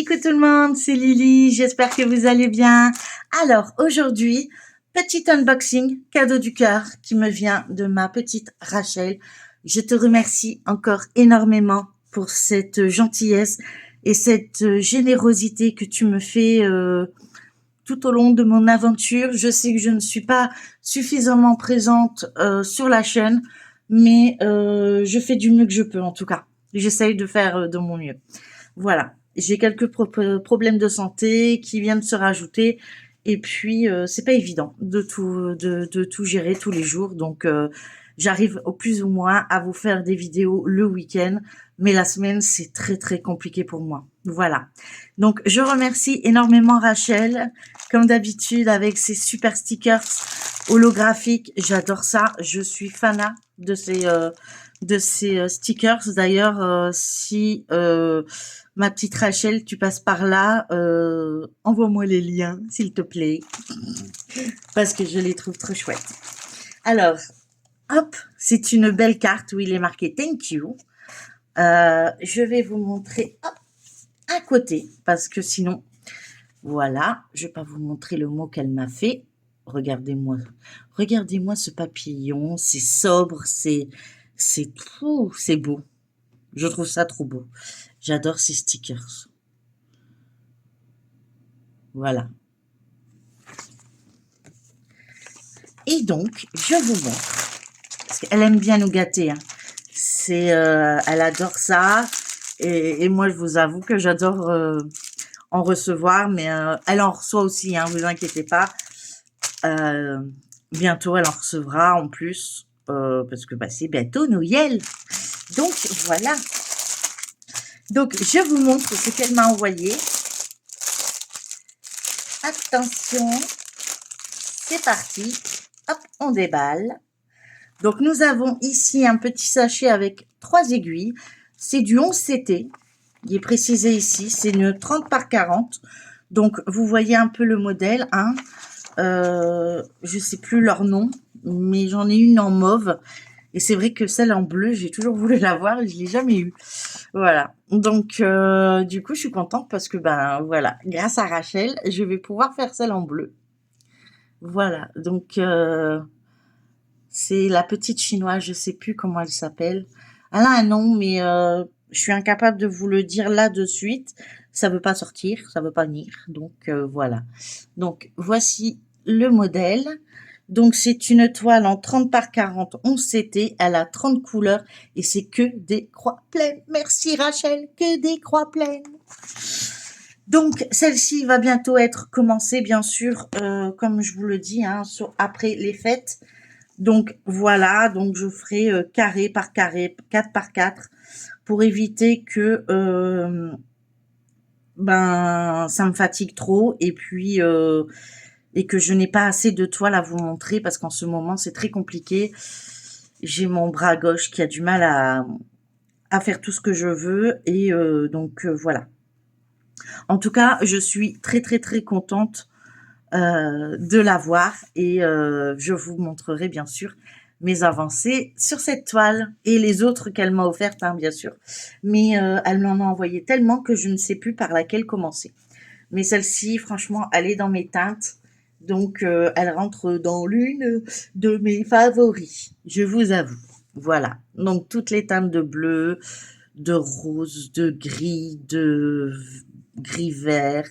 Coucou tout le monde, c'est Lily, j'espère que vous allez bien. Alors aujourd'hui, petit unboxing, cadeau du cœur qui me vient de ma petite Rachel. Je te remercie encore énormément pour cette gentillesse et cette générosité que tu me fais tout au long de mon aventure. Je sais que je ne suis pas suffisamment présente sur la chaîne, mais je fais du mieux que je peux en tout cas. J'essaye de faire de mon mieux. Voilà, j'ai quelques problèmes de santé qui viennent se rajouter et puis c'est pas évident de tout gérer tous les jours. Donc j'arrive au plus ou moins à vous faire des vidéos le week-end, mais la semaine c'est très très compliqué pour moi. Voilà. Donc je remercie énormément Rachel, comme d'habitude avec ses super stickers holographiques. J'adore ça. Je suis fanat de ces stickers. D'ailleurs, si ma petite Rachel, tu passes par là, envoie-moi les liens, s'il te plaît, parce que je les trouve trop chouettes. Alors, hop, c'est une belle carte où il est marqué Thank you. Je vais vous montrer hop, à côté, parce que sinon, voilà, je vais pas vous montrer le mot qu'elle m'a fait. Regardez-moi ce papillon, c'est sobre, c'est tout, c'est beau. Je trouve ça trop beau. J'adore ces stickers. Voilà. Et donc, je vous montre. Parce qu'elle aime bien nous gâter. Hein. Elle adore ça. Et moi, je vous avoue que j'adore en recevoir. Mais elle en reçoit aussi, hein, vous inquiétez pas. Bientôt, elle en recevra en plus. Parce que c'est bientôt Noël. Donc, voilà. Donc, je vous montre ce qu'elle m'a envoyé. Attention. C'est parti. Hop, on déballe. Donc, nous avons ici un petit sachet avec 3 aiguilles. C'est du 11 CT. Il est précisé ici. C'est une 30 par 40. Donc, vous voyez un peu le modèle. Hein. Je sais plus leur nom, mais j'en ai une en mauve. Et c'est vrai que celle en bleu, j'ai toujours voulu l'avoir et je l'ai jamais eue. Voilà. Donc, du coup, je suis contente parce que, voilà, grâce à Rachel, je vais pouvoir faire celle en bleu. Voilà. Donc, c'est la petite chinoise, je sais plus comment elle s'appelle. Elle a un nom, mais je suis incapable de vous le dire là de suite. Ça veut pas sortir, ça veut pas venir. Donc voilà. Donc voici le modèle. Donc c'est une toile en 30 par 40, 11 CT. Elle a 30 couleurs et c'est que des croix pleines. Merci Rachel, que des croix pleines. Donc celle-ci va bientôt être commencée, bien sûr, comme je vous le dis, hein, après les fêtes. Donc voilà, donc je ferai carré par carré, 4 par 4 pour éviter que ça me fatigue trop et puis et que je n'ai pas assez de toile à vous montrer parce qu'en ce moment c'est très compliqué. J'ai mon bras gauche qui a du mal à faire tout ce que je veux et donc voilà. En tout cas, je suis très très très contente de l'avoir et je vous montrerai bien sûr mes avancées sur cette toile et les autres qu'elle m'a offertes, hein, bien sûr. Mais elle m'en a envoyé tellement que je ne sais plus par laquelle commencer. Mais celle-ci, franchement, elle est dans mes teintes. Donc, elle rentre dans l'une de mes favoris, je vous avoue. Voilà. Donc, toutes les teintes de bleu, de rose, de gris-vert,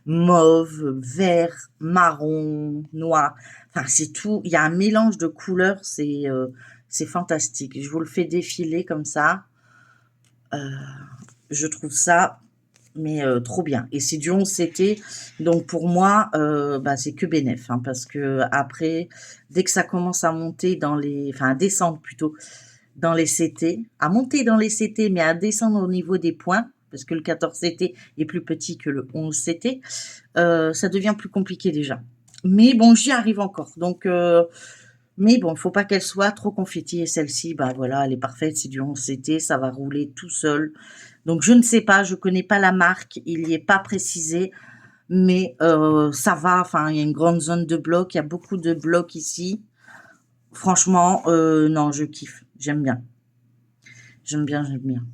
mauve, vert, marron, noir. Enfin, c'est tout. Il y a un mélange de couleurs. C'est fantastique. Je vous le fais défiler comme ça. Je trouve ça mais trop bien. Et c'est du 11 CT. Donc, pour moi, c'est que bénef. Hein, parce que après, dès que ça commence à monter à descendre plutôt dans les CT, à monter dans les CT, mais à descendre au niveau des points, parce que le 14 CT est plus petit que le 11 CT, ça devient plus compliqué déjà. Mais bon, j'y arrive encore. Donc, mais bon, il faut pas qu'elle soit trop confetti. Et celle-ci, voilà, elle est parfaite. C'est du 11 CT, ça va rouler tout seul. Donc, je ne sais pas, je connais pas la marque, il n'y est pas précisé, mais ça va. Enfin, il y a une grande zone de blocs, il y a beaucoup de blocs ici. Franchement, non, je kiffe, j'aime bien. J'aime bien, j'aime bien.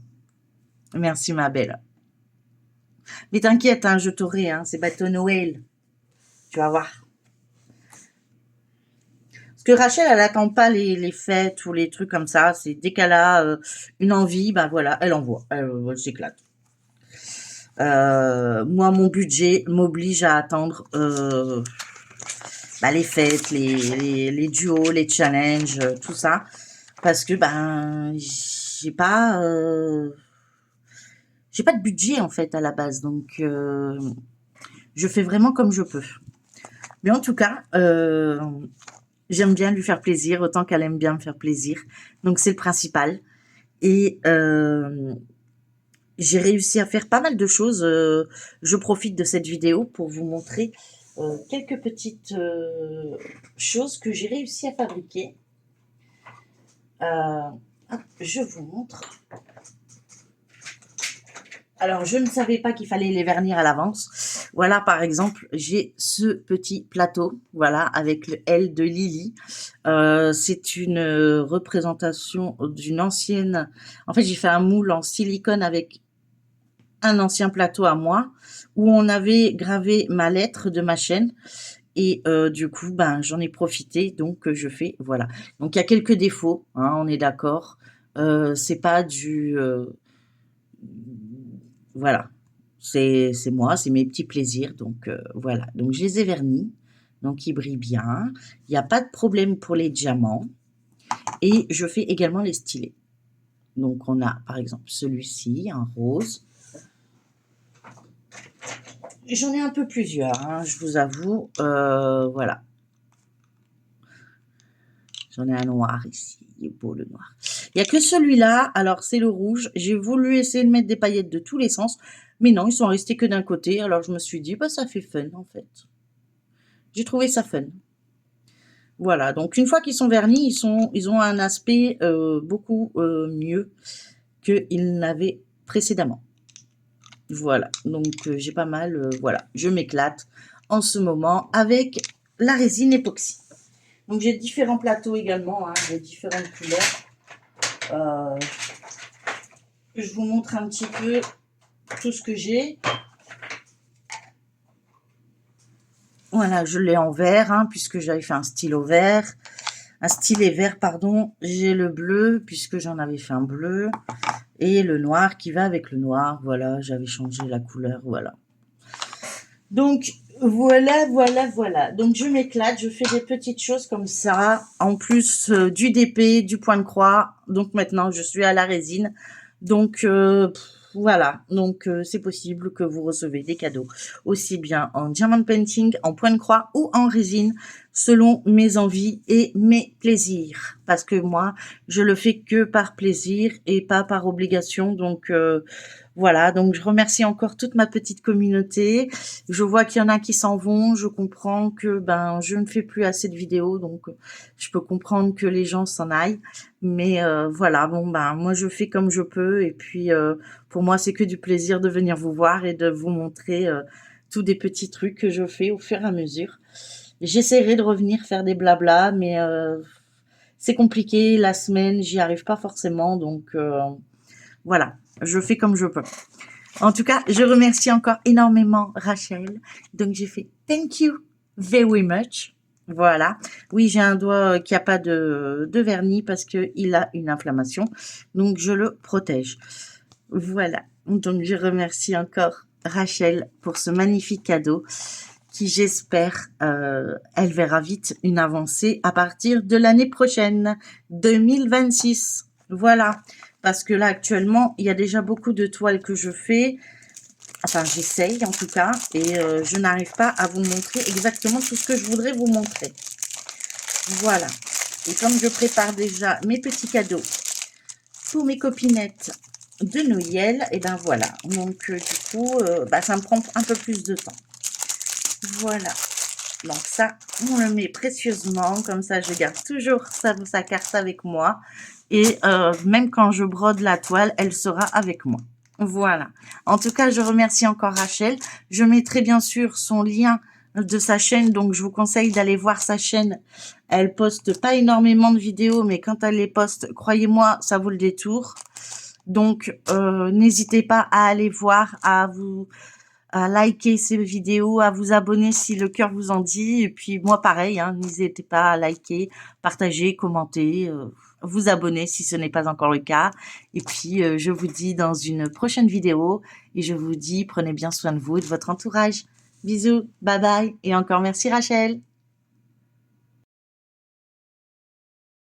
Merci ma belle. Mais t'inquiète, hein, je t'aurai, hein, c'est bientôt Noël. Tu vas voir. Parce que Rachel, elle attend pas les fêtes ou les trucs comme ça. C'est dès qu'elle a une envie, ben voilà, elle envoie. Elle s'éclate. Moi, mon budget m'oblige à attendre les fêtes, les duos, les challenges, tout ça. Parce que j'ai pas de budget en fait à la base. Donc je fais vraiment comme je peux. Mais en tout cas, j'aime bien lui faire plaisir autant qu'elle aime bien me faire plaisir. Donc c'est le principal. Et j'ai réussi à faire pas mal de choses. Je profite de cette vidéo pour vous montrer quelques petites choses que j'ai réussi à fabriquer. Je vous montre. Alors, je ne savais pas qu'il fallait les vernir à l'avance. Voilà, par exemple, j'ai ce petit plateau, voilà, avec le L de Lily. C'est une représentation d'une ancienne... En fait, j'ai fait un moule en silicone avec un ancien plateau à moi, où on avait gravé ma lettre de ma chaîne. Et du coup, j'en ai profité, donc je fais, voilà. Donc, il y a quelques défauts, hein, on est d'accord. C'est pas du... voilà, c'est moi, c'est mes petits plaisirs, donc voilà. Donc je les ai vernis, donc ils brillent bien. Il n'y a pas de problème pour les diamants. Et je fais également les stylés. Donc on a par exemple celui-ci, un rose. J'en ai un peu plusieurs, hein, je vous avoue. Voilà. J'en ai un noir ici, il est beau le noir. Il n'y a que celui-là, alors c'est le rouge. J'ai voulu essayer de mettre des paillettes de tous les sens, mais non, ils sont restés que d'un côté. Alors je me suis dit, ça fait fun en fait. J'ai trouvé ça fun. Voilà, donc une fois qu'ils sont vernis, ils ont un aspect beaucoup mieux qu'ils n'avaient précédemment. Voilà, donc j'ai pas mal, voilà, je m'éclate en ce moment avec la résine époxy. Donc j'ai différents plateaux également, hein, de différentes couleurs. Je vous montre un petit peu tout ce que j'ai. Voilà, je l'ai en vert, hein, puisque j'avais fait un stylo vert. Un stylet vert, pardon. J'ai le bleu, puisque j'en avais fait un bleu. Et le noir qui va avec le noir. Voilà, j'avais changé la couleur, voilà. Donc, voilà. Donc, je m'éclate, je fais des petites choses comme ça. En plus du DP, du point de croix. Donc, maintenant, je suis à la résine. Donc, voilà. Donc, c'est possible que vous recevez des cadeaux aussi bien en diamond painting, en point de croix ou en résine, selon mes envies et mes plaisirs. Parce que moi, je le fais que par plaisir et pas par obligation. Donc, voilà, donc je remercie encore toute ma petite communauté. Je vois qu'il y en a qui s'en vont. Je comprends que je ne fais plus assez de vidéos, donc je peux comprendre que les gens s'en aillent. Mais voilà, moi je fais comme je peux. Et puis pour moi c'est que du plaisir de venir vous voir et de vous montrer tous des petits trucs que je fais au fur et à mesure. J'essaierai de revenir faire des blabla, mais c'est compliqué. La semaine, j'y arrive pas forcément, donc voilà, je fais comme je peux. En tout cas, je remercie encore énormément Rachel. Donc, j'ai fait thank you very much. Voilà. Oui, j'ai un doigt qui a pas de vernis parce qu'il a une inflammation. Donc, je le protège. Voilà. Donc, je remercie encore Rachel pour ce magnifique cadeau qui, j'espère, elle verra vite une avancée à partir de l'année prochaine, 2026. Voilà. Parce que là, actuellement, il y a déjà beaucoup de toiles que je fais. Enfin, j'essaye en tout cas. Et je n'arrive pas à vous montrer exactement tout ce que je voudrais vous montrer. Voilà. Et comme je prépare déjà mes petits cadeaux pour mes copinettes de Noël, et voilà. Donc, du coup, ça me prend un peu plus de temps. Voilà. Donc ça, on le met précieusement. Comme ça, je garde toujours sa carte avec moi. Et même quand je brode la toile, elle sera avec moi. Voilà. En tout cas, je remercie encore Rachel. Je mettrai bien sûr son lien de sa chaîne. Donc, je vous conseille d'aller voir sa chaîne. Elle poste pas énormément de vidéos, mais quand elle les poste, croyez-moi, ça vaut le détour. Donc, n'hésitez pas à aller voir, à vous à liker ces vidéos, à vous abonner si le cœur vous en dit. Et puis moi, pareil, hein, n'hésitez pas à liker, partager, commenter, vous abonner si ce n'est pas encore le cas. Et puis, je vous dis dans une prochaine vidéo. Et je vous dis, prenez bien soin de vous et de votre entourage. Bisous, bye bye. Et encore merci Rachel.